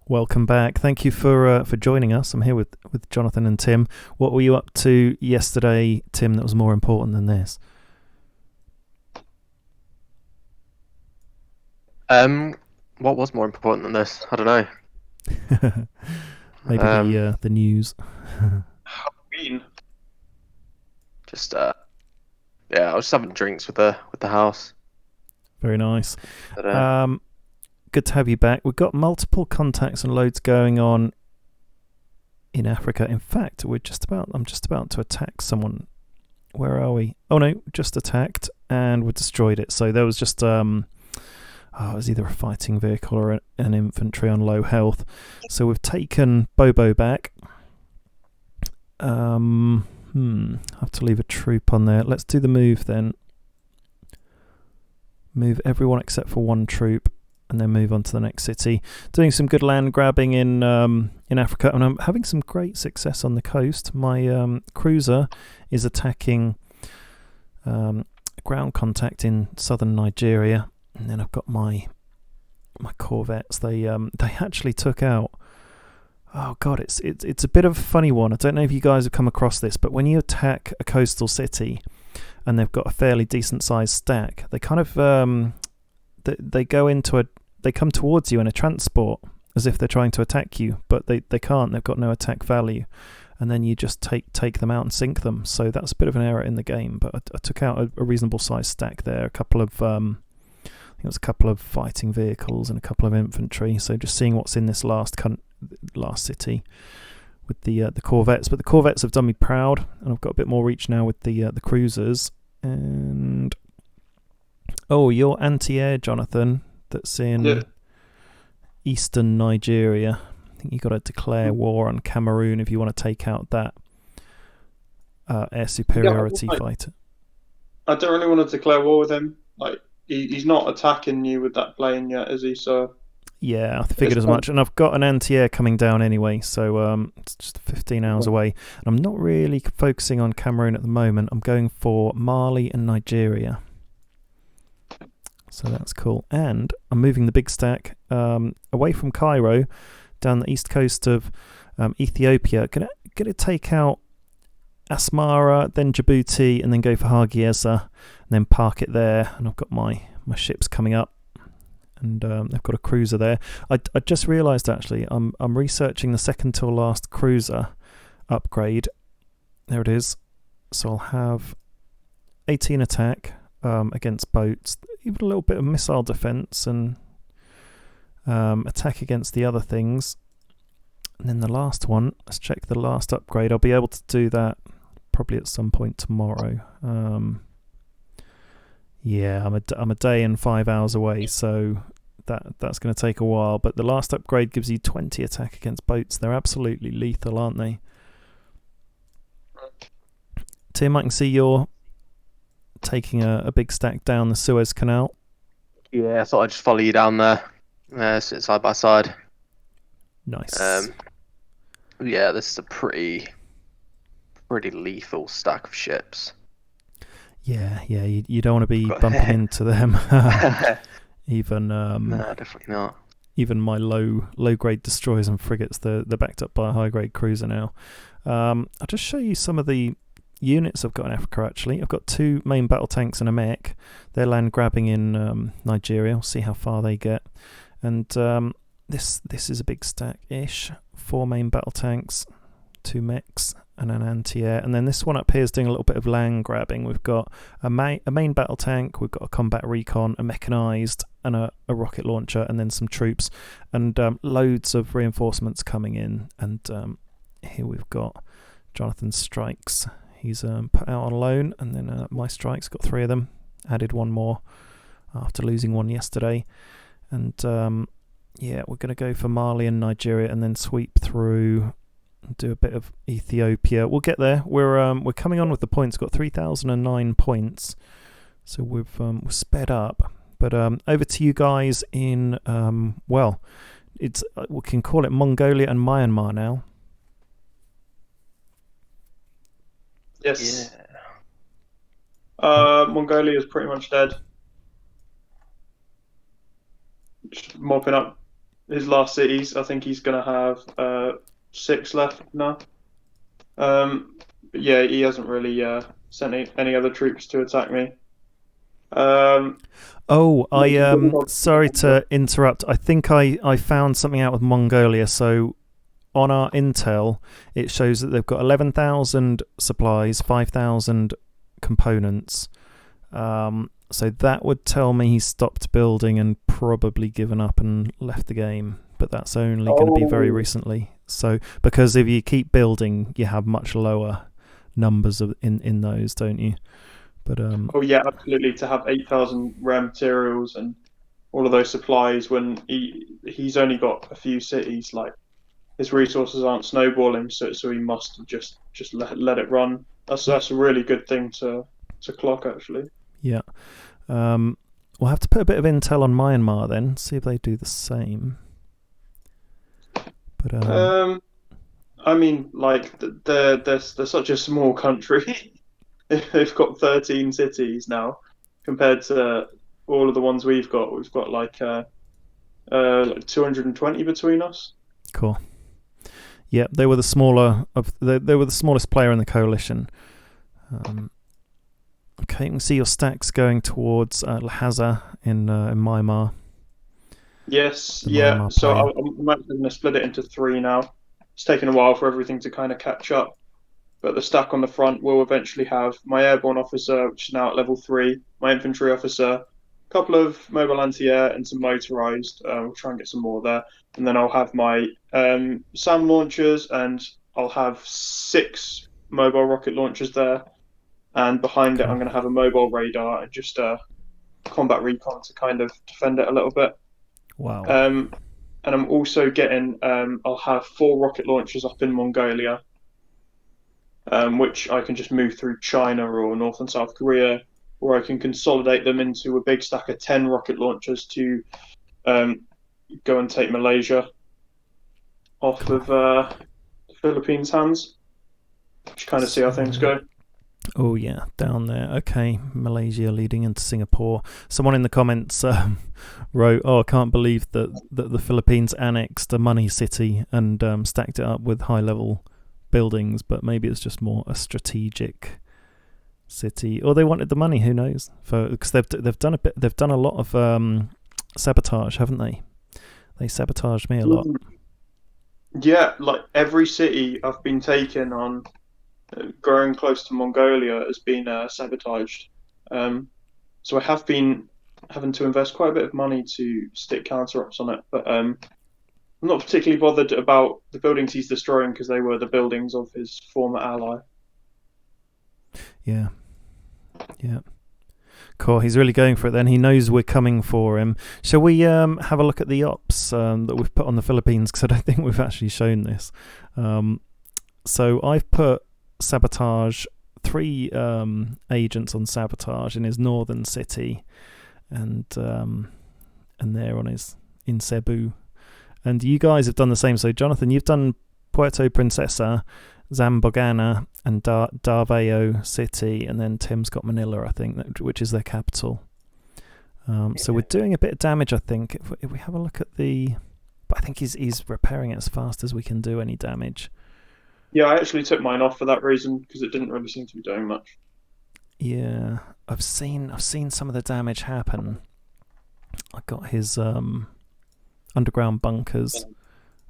Welcome back. Thank you for joining us. I'm here with Jonathan and Tim. What were you up to yesterday, Tim, that was more important than this? What was more important than this? I don't know. Maybe the news. Halloween. Just yeah, I was just having drinks with the house. Very nice. But, Good to have you back. We've got multiple contacts and loads going on in Africa. In fact, I'm just about to attack someone. Where are we? Oh no, just attacked and we destroyed it. So there was just it was either a fighting vehicle or an infantry on low health. So we've taken Bobo back. I have to leave a troop on there. Let's do the move then. Move everyone except for one troop, and then move on to the next city. Doing some good land grabbing in Africa, and I'm having some great success on the coast. My cruiser is attacking ground contact in southern Nigeria, and then I've got my corvettes. They actually took out. Oh god, it's a bit of a funny one. I don't know if you guys have come across this, but when you attack a coastal city and they've got a fairly decent sized stack, they kind of they come towards you in a transport as if they're trying to attack you, but they can't. They've got no attack value, and then you just take them out and sink them. So that's a bit of an error in the game. But I took out a reasonable sized stack there. A couple of I think it was a couple of fighting vehicles and a couple of infantry. So just seeing what's in this last city with the corvettes. But the corvettes have done me proud, and I've got a bit more reach now with the cruisers. And your anti-air, Jonathan, that's in eastern Nigeria. I think you've got to declare war on Cameroon if you want to take out that air superiority fighter. I don't really want to declare war with him. Like he's not attacking you with that plane yet, is he? So yeah, I figured as much. And I've got an anti-air coming down anyway, so it's just 15 hours away. And I'm not really focusing on Cameroon at the moment. I'm going for Mali and Nigeria. So that's cool. And I'm moving the big stack away from Cairo down the east coast of Ethiopia. Gonna take out Asmara, then Djibouti, and then go for Hargeisa, and then park it there. And I've got my ships coming up, and I've got a cruiser there. I just realised actually I'm researching the second to last cruiser upgrade. There it is. So I'll have 18 attack against boats, even a little bit of missile defense and attack against the other things. And then the last one, let's check the last upgrade. I'll be able to do that probably at some point tomorrow. Yeah, I'm a day and 5 hours away, so that's going to take a while. But the last upgrade gives you 20 attack against boats. They're absolutely lethal, aren't they? Tim, I can see you're taking a big stack down the Suez Canal. yeah, I thought I'd just follow you down there, sit side by side. Nice. Yeah, this is a pretty lethal stack of ships. Yeah, you don't want to be bumping into them. Even no, definitely not. Even my low grade destroyers and frigates, they're backed up by a high grade cruiser now. I'll just show you some of the units I've got in Africa. Actually, I've got 2 main battle tanks and a mech. They're land grabbing in Nigeria. We'll see how far they get. And this is a big stack ish. 4 main battle tanks, 2 mechs, and an anti-air. And then this one up here is doing a little bit of land grabbing. We've got a main battle tank, we've got a combat recon, a mechanised, and a rocket launcher, and then some troops, and loads of reinforcements coming in. And here we've got Jonathan's strikes. He's put out on loan, and then my strikes, got 3 of them. Added 1 more after losing 1 yesterday. And yeah, we're going to go for Mali and Nigeria, and then sweep through, do a bit of Ethiopia. We'll get there. We're coming on with the points. Got 3,009 points, so we're sped up. But over to you guys in it's we can call it Mongolia and Myanmar now. yes, Mongolia is pretty much dead. Just mopping up his last cities. I think he's going to have 6 left now. But yeah, he hasn't really sent any other troops to attack me. Sorry to interrupt. I think I found something out with Mongolia. So on our intel, it shows that they've got 11,000 supplies, 5,000 components. So that would tell me he's stopped building and probably given up and left the game. But that's only going to be very recently. So because if you keep building, you have much lower numbers in those, don't you? But oh yeah, absolutely. To have 8,000 rare materials and all of those supplies when he's only got a few cities, like his resources aren't snowballing, so he must just let it run. That's a really good thing to clock, actually. Yeah. We'll have to put a bit of intel on Myanmar then, see if they do the same. But I mean, like they're such a small country. They've got 13 cities now, compared to all of the ones we've got. We've got like 220 between us. Cool. Yeah, they were the smallest player in the coalition. Okay, you can see your stacks going towards Lhasa in Myanmar. Yes, yeah. So I'm actually going to split it into 3 now. It's taken a while for everything to kind of catch up, but the stack on the front will eventually have my airborne officer, which is now at level 3, my infantry officer, a couple of mobile anti-air, and some motorized. We'll try and get some more there, and then I'll have my SAM launchers, and I'll have 6 mobile rocket launchers there, and behind it I'm going to have a mobile radar and just combat recon to kind of defend it a little bit. Wow. And I'm also getting, I'll have 4 rocket launchers up in Mongolia, which I can just move through China or North and South Korea, or I can consolidate them into a big stack of 10 rocket launchers to go and take Malaysia off of the Philippines' hands. Just kind of see how things go. Oh yeah, down there. Okay, Malaysia leading into Singapore. Someone in the comments wrote, "Oh, I can't believe that the Philippines annexed a money city and stacked it up with high-level buildings, but maybe it's just more a strategic city, or they wanted the money. Who knows? Because they've done a lot of sabotage, haven't they? They sabotaged me a lot. Yeah, like every city I've been taken on." Growing close to Mongolia has been sabotaged. So I have been having to invest quite a bit of money to stick counter-ops on it, but I'm not particularly bothered about the buildings he's destroying because they were the buildings of his former ally. Yeah. Cool, he's really going for it then. He knows we're coming for him. Shall we have a look at the ops that we've put on the Philippines, because I don't think we've actually shown this. So I've put sabotage, 3 agents on sabotage in his northern city, and they're in Cebu, and you guys have done the same. So Jonathan, you've done Puerto Princesa, Zambogana, and Davao City, and then Tim's got Manila, I think, which is their capital. So we're doing a bit of damage, I think. If we have a look at but I think he's repairing it as fast as we can do any damage. Yeah, I actually took mine off for that reason because it didn't really seem to be doing much. Yeah, I've seen some of the damage happen. I got his underground bunkers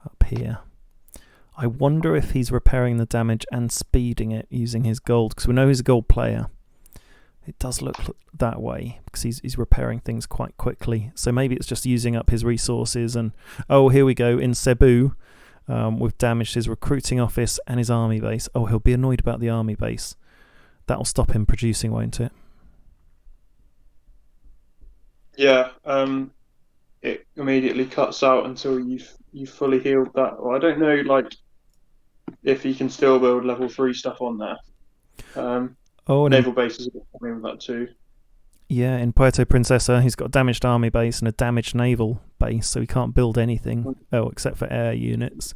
up here. I wonder if he's repairing the damage and speeding it using his gold, because we know he's a gold player. It does look that way because he's repairing things quite quickly. So maybe it's just using up his resources. And here we go in Cebu. We've damaged his recruiting office and his army base. Oh, he'll be annoyed about the army base. That'll stop him producing, won't it? Yeah, it immediately cuts out until you've fully healed that. Well, I don't know, like, if you can still build level 3 stuff on there. Naval bases are coming with that too. Yeah, in Puerto Princesa, he's got a damaged army base and a damaged naval base, so he can't build anything. Except for air units.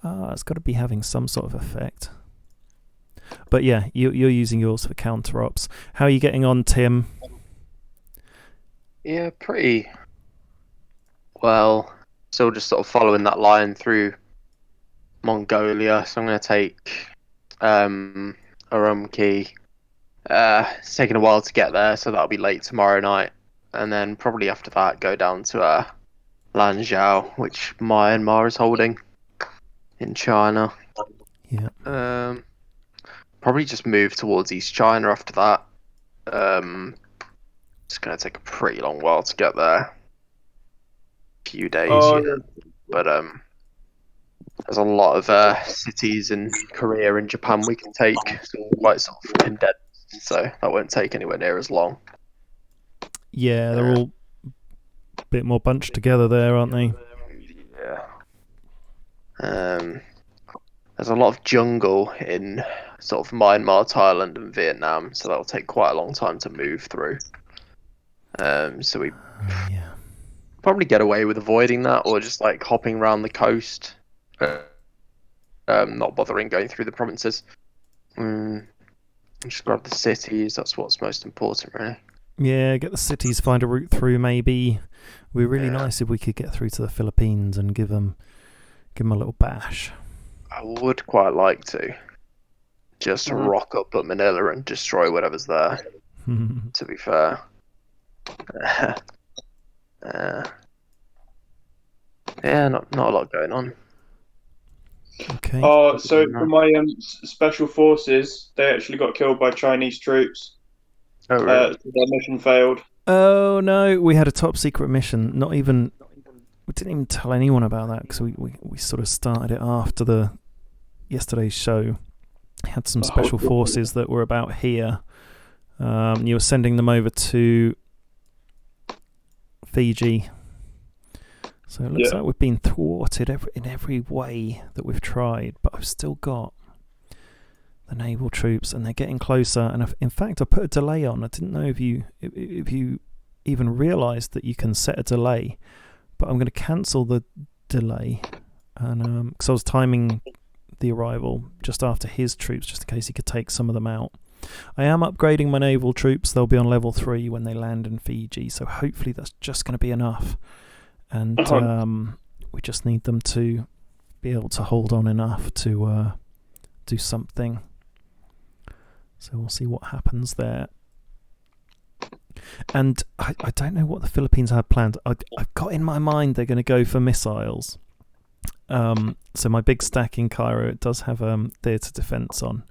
It's got to be having some sort of effect. But yeah, you're using yours for counter-ops. How are you getting on, Tim? Yeah, pretty well. still just sort of following that line through Mongolia. So I'm going to take Urumqi. It's taking a while to get there, so that'll be late tomorrow night. And then probably after that, go down to Lanzhou, which Myanmar is holding in China. Yeah. Probably just move towards East China after that. It's going to take a pretty long while to get there. Few days, but there's a lot of cities in Korea and Japan we can take, so quite sort of condensed, so that won't take anywhere near as long. Yeah, they're all a bit more bunched together there, aren't they? Yeah. There's a lot of jungle in sort of Myanmar, Thailand, and Vietnam, so that'll take quite a long time to move through. So we probably get away with avoiding that, or just like hopping around the coast, not bothering going through the provinces. Just grab the cities. That's what's most important, really. Yeah, get the cities, find a route through. Maybe it'd be really nice if we could get through to the Philippines and give them a little bash. I would quite like to just rock up at Manila and destroy whatever's there. To be fair. Yeah, not a lot going on. Okay. So for my special forces, they actually got killed by Chinese troops. Oh, really? Their mission failed. Oh no, we had a top secret mission. We didn't even tell anyone about that because we sort of started it after yesterday's show. We had some special forces that were about here. You were sending them over to Fiji. So it looks like we've been thwarted in every way that we've tried, but I've still got the naval troops, and they're getting closer. And in fact, I put a delay on. I didn't know if you even realised that you can set a delay, but I'm going to cancel the delay, and because I was timing the arrival just after his troops, just in case he could take some of them out. I am upgrading my naval troops. They'll be on level 3 when they land in Fiji, so hopefully that's just going to be enough. And we just need them to be able to hold on enough to do something. So we'll see what happens there. And I don't know what the Philippines have planned. I've got in my mind they're going to go for missiles. So my big stack in Cairo, it does have theatre defence on.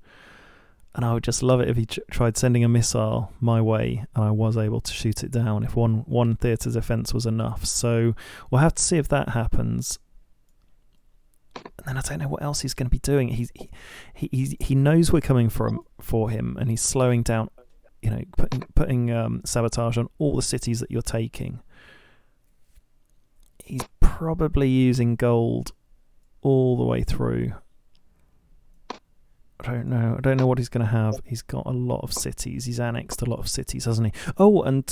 And I would just love it if he tried sending a missile my way and I was able to shoot it down if one theatre defence was enough. So we'll have to see if that happens. And then I don't know what else he's going to be doing. He knows we're coming for him, and he's slowing down, putting sabotage on all the cities that you're taking. He's probably using gold all the way through. I don't know what he's going to have. He's got a lot of cities. He's annexed a lot of cities, hasn't he? Oh, and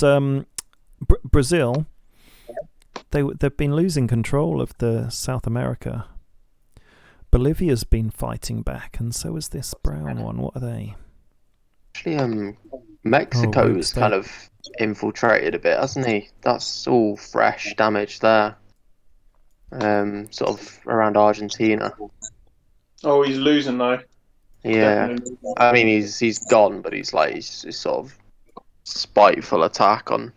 Brazil, they've been losing control of the South America. Bolivia's been fighting back, and so is this brown one. What are they? Actually, Mexico's kind of infiltrated a bit, hasn't he? That's all fresh damage there. Sort of around Argentina. Oh, he's losing though. Yeah, definitely. I mean he's gone, but he's sort of spiteful attack on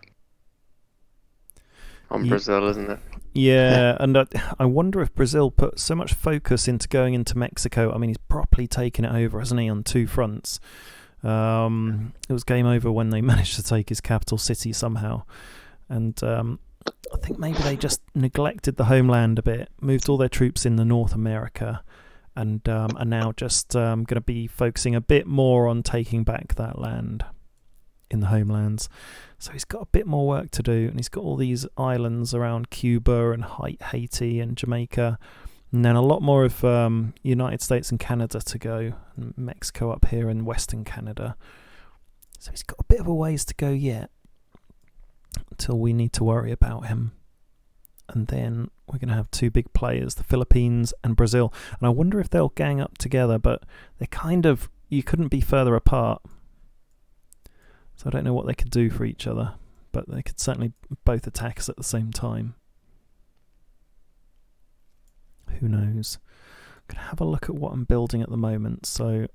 Brazil, isn't it? Yeah, and I wonder if Brazil put so much focus into going into Mexico. I mean, he's properly taken it over, hasn't he, on 2 fronts. It was game over when they managed to take his capital city somehow. And I think maybe they just neglected the homeland a bit, moved all their troops in the North America, and are now just going to be focusing a bit more on taking back that land in the homelands. So he's got a bit more work to do, and he's got all these islands around Cuba and Haiti and Jamaica, and then a lot more of United States and Canada to go, and Mexico up here in Western Canada. So he's got a bit of a ways to go yet until we need to worry about him. And then we're going to have 2 big players, the Philippines and Brazil. And I wonder if they'll gang up together, but they're you couldn't be further apart. So I don't know what they could do for each other, but they could certainly both attack us at the same time. who knows? I'm going to have a look at what I'm building at the moment. So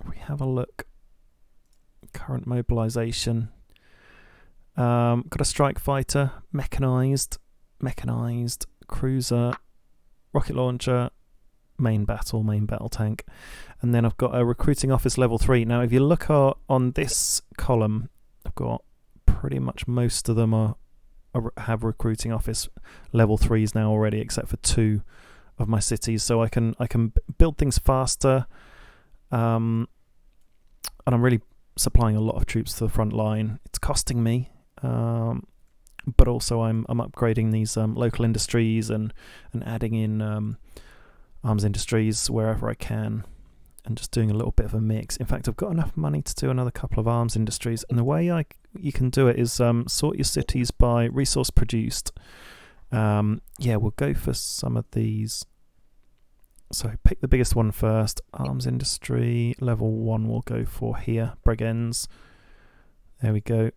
we have a look. Current mobilisation. Got a strike fighter, mechanised, cruiser, rocket launcher, main battle tank, and then I've got a recruiting office level 3. Now, if you look on this column, I've got pretty much most of them have recruiting office level 3s now already, except for 2 of my cities. So I can build things faster, and I'm really supplying a lot of troops to the front line. It's costing me, but also I'm upgrading these local industries and adding in arms industries wherever I can, and just doing a little bit of a mix. In fact, I've got enough money to do another couple of arms industries, and the way you can do it is sort your cities by resource produced. We'll go for some of these. So pick the biggest one first. Arms industry level 1 we'll go for here. Brigands. There we go.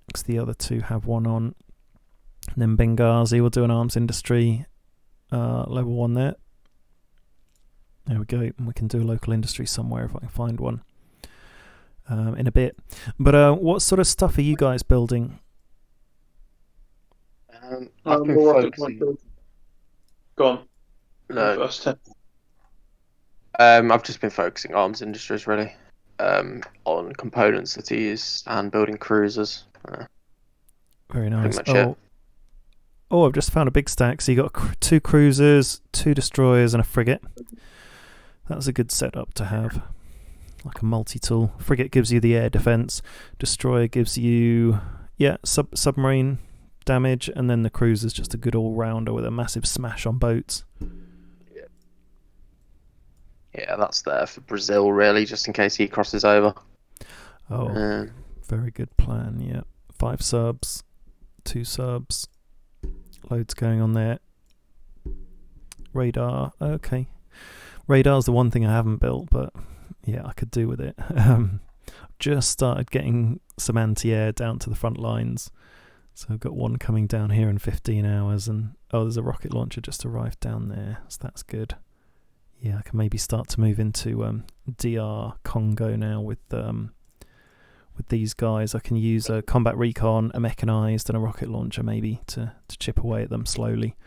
Because the other 2 have one on. And then Benghazi will do an arms industry level 1 there. There we go. And we can do a local industry somewhere if I can find one in a bit. But what sort of stuff are you guys building? I've been focusing. Go on. No. I've just been focusing arms industries really, on component cities and building cruisers. Very nice. Pretty much it. I've just found a big stack. So you got 2 cruisers, 2 destroyers, and a frigate. That's a good setup to have, like a multi-tool. Frigate gives you the air defense. Destroyer gives you submarine damage, and then the cruiser's just a good all-rounder with a massive smash on boats. Yeah, that's there for Brazil, really, just in case he crosses over. Oh, very good plan, yeah. 5 subs, 2 subs, loads going on there. Radar, okay. Radar's the one thing I haven't built, but yeah, I could do with it. Just started getting some anti-air down to the front lines. So I've got one coming down here in 15 hours, and there's a rocket launcher just arrived down there, so that's good. Yeah, I can maybe start to move into DR Congo now with these guys. I can use a combat recon, a mechanized, and a rocket launcher maybe to chip away at them slowly.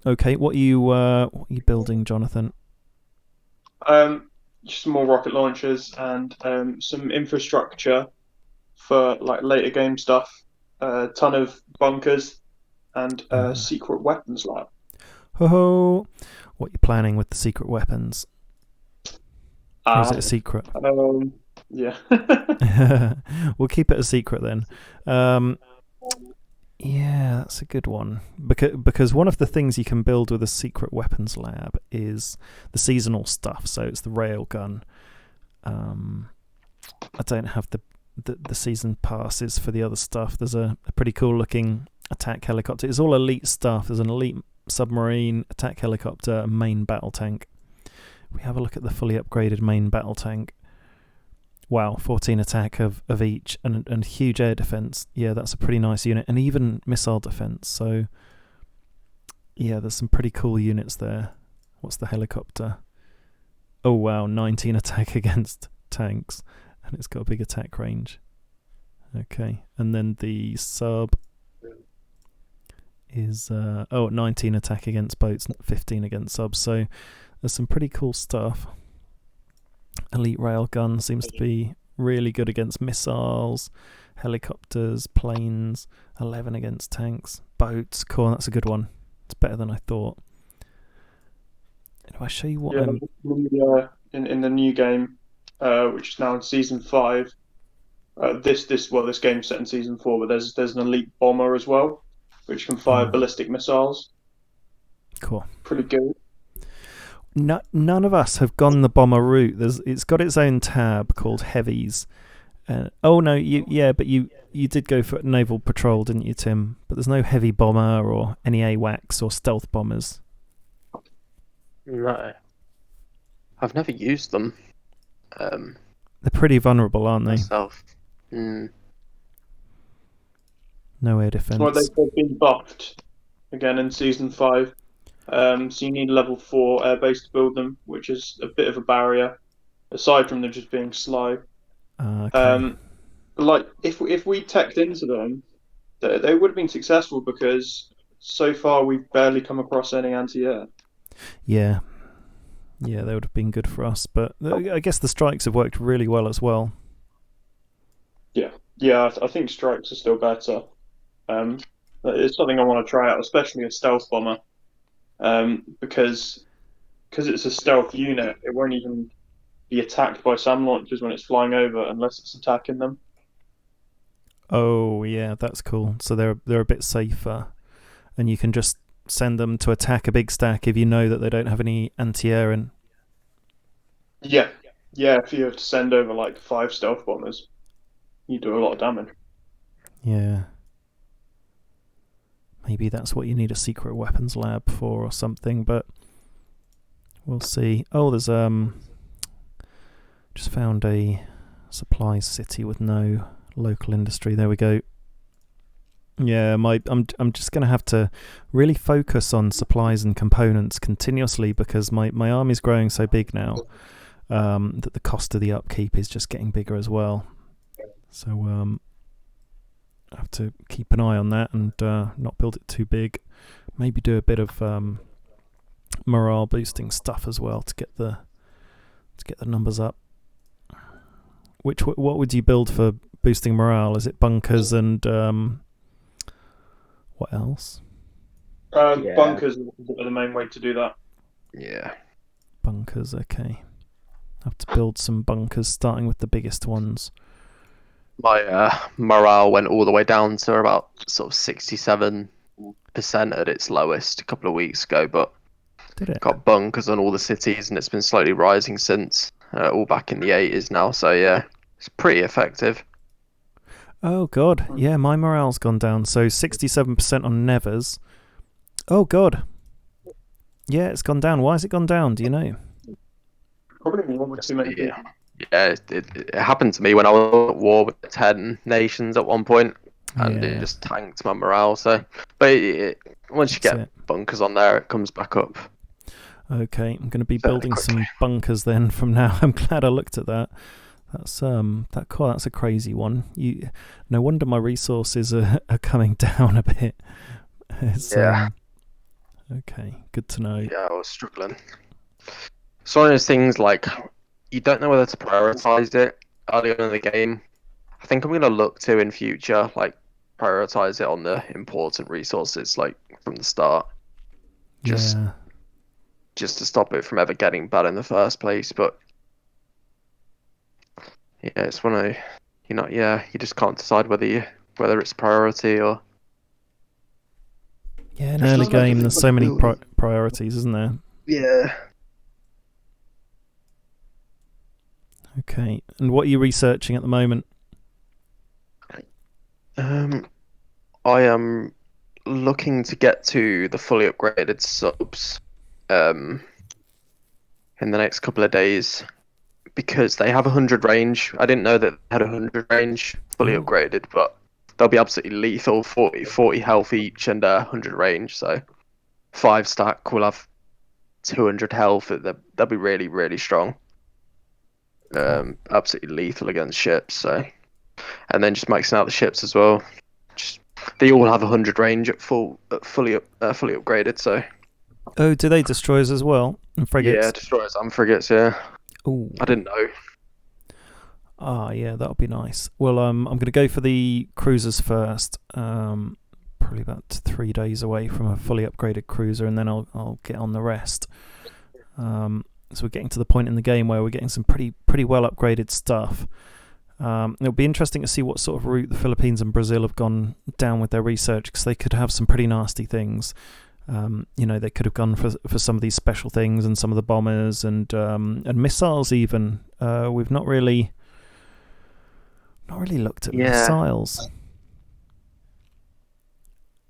Okay, what are you building, Jonathan? Just more rocket launchers and some infrastructure for like later game stuff. A ton of bunkers and secret weapons lab. Ho! What are you planning with the secret weapons? Or is it a secret? Yeah. We'll keep it a secret then. Yeah, that's a good one. Because one of the things you can build with a secret weapons lab is the seasonal stuff. So it's the railgun. I don't have the season passes for the other stuff. There's a pretty cool looking attack helicopter. It's all elite stuff. There's an elite submarine, attack helicopter, and main battle tank. We have a look at the fully upgraded main battle tank. Wow, 14 attack of each and huge air defense. Yeah, that's a pretty nice unit, and even missile defense. So yeah, there's some pretty cool units there. What's the helicopter? Oh wow, 19 attack against tanks, and it's got a big attack range. Okay, and then the sub is 19 attack against boats, 15 against subs. So there's some pretty cool stuff. Elite railgun seems to be really good against missiles, helicopters, planes. 11 against tanks, boats. Cool, that's a good one. It's better than I thought. If I show you what in the new game, which is now in season 5. This game's set in season 4, but there's an elite bomber as well, which can fire ballistic missiles. Cool. Pretty good. None of us have gone the bomber route. It's got its own tab called heavies. But you did go for naval patrol, didn't you, Tim? But there's no heavy bomber or any AWACS or stealth bombers. No, I've never used them. They're pretty vulnerable, aren't they? Myself. No air defense. Well, they've been buffed again in Season 5. So you need level 4 airbase to build them, which is a bit of a barrier, aside from them just being slow. Okay. Like if we teched into them, they would have been successful because so far we've barely come across any anti-air. Yeah. Yeah, they would have been good for us, but I guess the strikes have worked really well as well. Yeah, I think strikes are still better. It's something I want to try out, especially a stealth bomber, because it's a stealth unit. It won't even be attacked by SAM launchers when it's flying over unless it's attacking them. Oh yeah, that's cool. So they're a bit safer, and you can just send them to attack a big stack if you know that they don't have any anti-air in. Yeah, yeah. If you have to send over like 5 stealth bombers, you do a lot of damage. Yeah. Maybe that's what you need a secret weapons lab for or something, but we'll see. Oh, there's just found a supply city with no local industry. There we go. Yeah, I'm just gonna have to really focus on supplies and components continuously because my army's growing so big now that the cost of the upkeep is just getting bigger as well. So I have to keep an eye on that and not build it too big. Maybe do a bit of morale boosting stuff as well to get the numbers up. What would you build for boosting morale? Is it bunkers and what else? Bunkers are the main way to do that. Yeah. Bunkers, okay. I have to build some bunkers, starting with the biggest ones. My morale went all the way down to about sort of 67% at its lowest a couple of weeks ago, but Did it? got bunkers on all the cities, and it's been slowly rising since. All back in the 80s now, so yeah, it's pretty effective. Oh god, yeah, my morale's gone down. So 67% on Nevers. Oh god. Yeah, it's gone down. Why has it gone down? Do you know? Probably one with too many people. Yeah, it happened to me when I was at war with 10 nations at one point, and Yeah. it just tanked my morale. So, but once you get bunkers on there, it comes back up. Okay, I'm going to be building some bunkers then from now. I'm glad I looked at that. That's that's a crazy one. No wonder my resources are coming down a bit. Yeah. Okay, good to know. Yeah, I was struggling. It's one of those things like you don't know whether to prioritize it early on in the game. I think I'm going to look to in future, like prioritize it on the important resources, like from the start. Just to stop it from ever getting bad in the first place. But yeah, it's one of you just can't decide whether it's priority or. Yeah, in early game, there's so many priorities, isn't there? Yeah. Okay, and what are you researching at the moment? I am looking to get to the fully upgraded subs in the next couple of days because they have 100 range. I didn't know that they had 100 range fully upgraded, but they'll be absolutely lethal, 40 health each and 100 range. So 5 stack will have 200 health. They'll be really, really strong. Absolutely lethal against ships. So, and then just maxing out the ships as well. They all have 100 range at fully upgraded. So. Oh, do they destroyers as well and frigates? Yeah, destroyers and frigates. Yeah. Oh. I didn't know. Ah, yeah, that'll be nice. Well, I'm going to go for the cruisers first. Probably about 3 days away from a fully upgraded cruiser, and then I'll get on the rest. So we're getting to the point in the game where we're getting some pretty well upgraded stuff. It'll be interesting to see what sort of route the Philippines and Brazil have gone down with their research, because they could have some pretty nasty things. They could have gone for some of these special things and some of the bombers and missiles even. We've not really looked at missiles.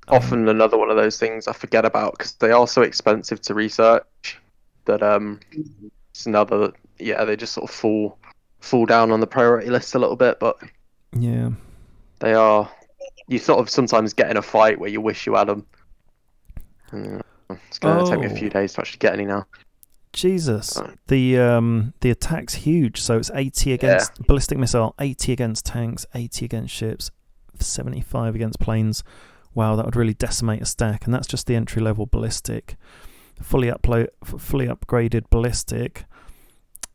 Often another one of those things I forget about because they are so expensive to research that it's another they just sort of fall down on the priority list a little bit, but yeah, they are. You sort of sometimes get in a fight where you wish you had them. It's going to take me a few days to actually get any now. Jesus, the attack's huge. So it's 80 against ballistic missile, 80 against tanks, 80 against ships, 75 against planes. Wow, that would really decimate a stack. And that's just the entry level ballistic. Fully upgraded ballistic,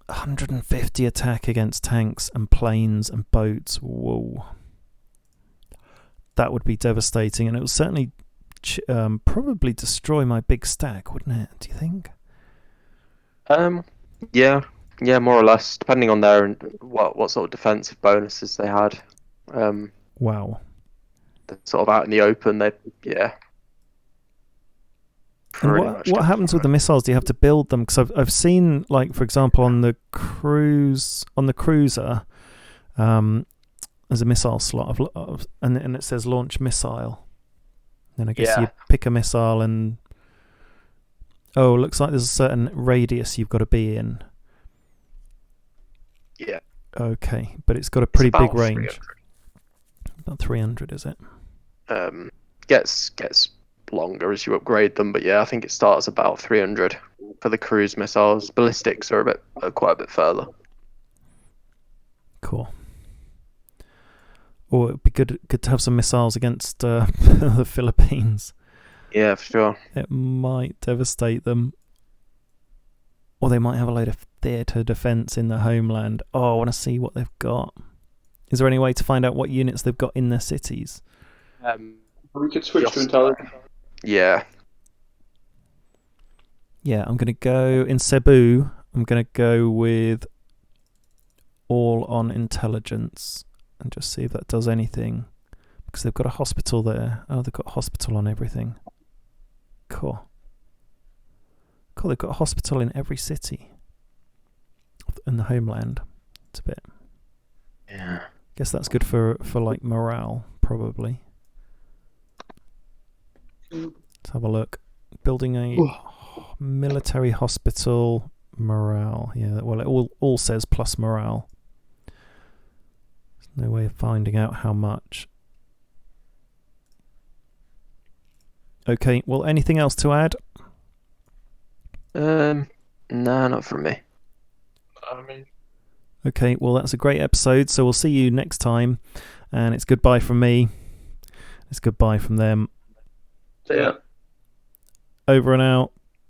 150 attack against tanks and planes and boats. Whoa, that would be devastating, and it would certainly probably destroy my big stack, wouldn't it? Do you think? Yeah, more or less, depending on their what sort of defensive bonuses they had. Wow. They're sort of out in the open. And what happens with the missiles? Do you have to build them? Because I've seen, like, for example, on the cruiser, there's a missile slot and it says launch missile. Then I guess you pick a missile and it looks like there's a certain radius you've got to be in. Yeah. Okay, but it's got a pretty big range. 300. About 300, is it? Gets longer as you upgrade them, but I think it starts about 300 for the cruise missiles. Ballistics are quite a bit further. Cool. Or it'd be good to have some missiles against the Philippines. Yeah, for sure. It might devastate them. Or they might have a load of theatre defence in their homeland. Oh, I want to see what they've got. Is there any way to find out what units they've got in their cities? We could switch to intelligence. Yeah. Yeah, I'm going to go in Cebu. I'm going to go with all on intelligence and just see if that does anything. Because they've got a hospital there. Oh, they've got a hospital on everything. Cool. They've got a hospital in every city in the homeland. It's a bit. Yeah. Guess that's good for like morale, probably. Let's have a look. Building a military hospital, morale. Yeah, well, it all says plus morale. There's no way of finding out how much. Okay, well, anything else to add? No, not from me. Okay, well, that's a great episode, so we'll see you next time. And it's goodbye from me. It's goodbye from them. See ya. Over and out.